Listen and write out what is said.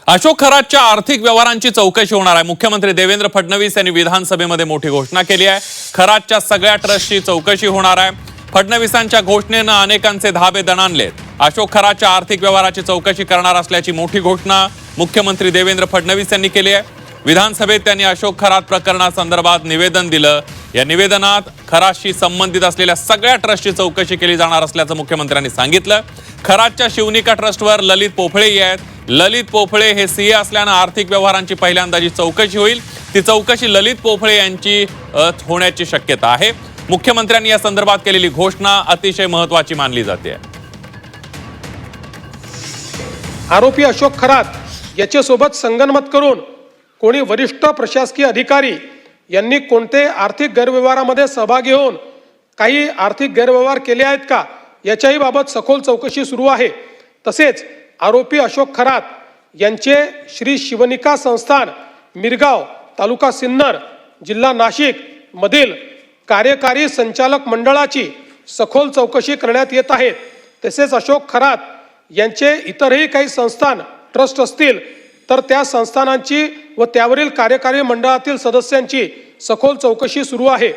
अशोक खरातच्या आर्थिक व्यवहारांची चौकशी होणार आहे। मुख्यमंत्री देवेंद्र फडणवीस यांनी विधानसभेमध्ये मोठी घोषणा केली आहे। खरातच्या सगळ्या ट्रस्टची चौकशी होणार आहे। फडणवीसांच्या घोषणेने अनेकांचे धाबे दणाणलेत। अशोक खरातच्या आर्थिक व्यवहाराची चौकशी करणार असल्याची मोठी घोषणा मुख्यमंत्री देवेंद्र फडणवीस यांनी केली आहे। विधानसभेत त्यांनी अशोक खरात प्रकरणासंदर्भात निवेदन दिलं। या निवेदनात खरातशी संबंधित असलेल्या सगळ्या ट्रस्टची चौकशी केली जाणार असल्याचं मुख्यमंत्र्यांनी सांगितलं। खरातच्या शिवनिका ट्रस्टवर ललित पोफळे आहेत। ललित पोफळे हे सीए असल्याने आर्थिक व्यवहारांची पहिल्यांदा जी चौकशी होईल ती चौकशी ललित पोफळे यांची होण्याची शक्यता आहे। मुख्यमंत्र्यांनी या संदर्भात केलेली घोषणा अतिशय महत्त्वाची मानली जाते। आरोपी अशोक खरात याच्यासोबत संगनमत करून कोणी वरिष्ठ प्रशासकीय अधिकारी यांनी कोणते आर्थिक गैरव्यवहारामध्ये सहभागी होऊन काही आर्थिक गैरव्यवहार केले आहेत का याच्याही बाबत सखोल चौकशी सुरू आहे। तसेच आरोपी अशोक खरात यांचे श्री शिवनिका संस्थान मिरगाव तालुका सिन्नर जिल्हा नाशिक मधील कार्यकारी संचालक मंडळाची सखोल चौकशी करण्यात येत आहे। तसेच अशोक खरात यांचे इतरही काही संस्थान ट्रस्ट असतील तर त्या संस्थानांची व त्यावरील कार्यकारी मंडळातील सदस्यांची सखोल चौकशी सुरू आहे।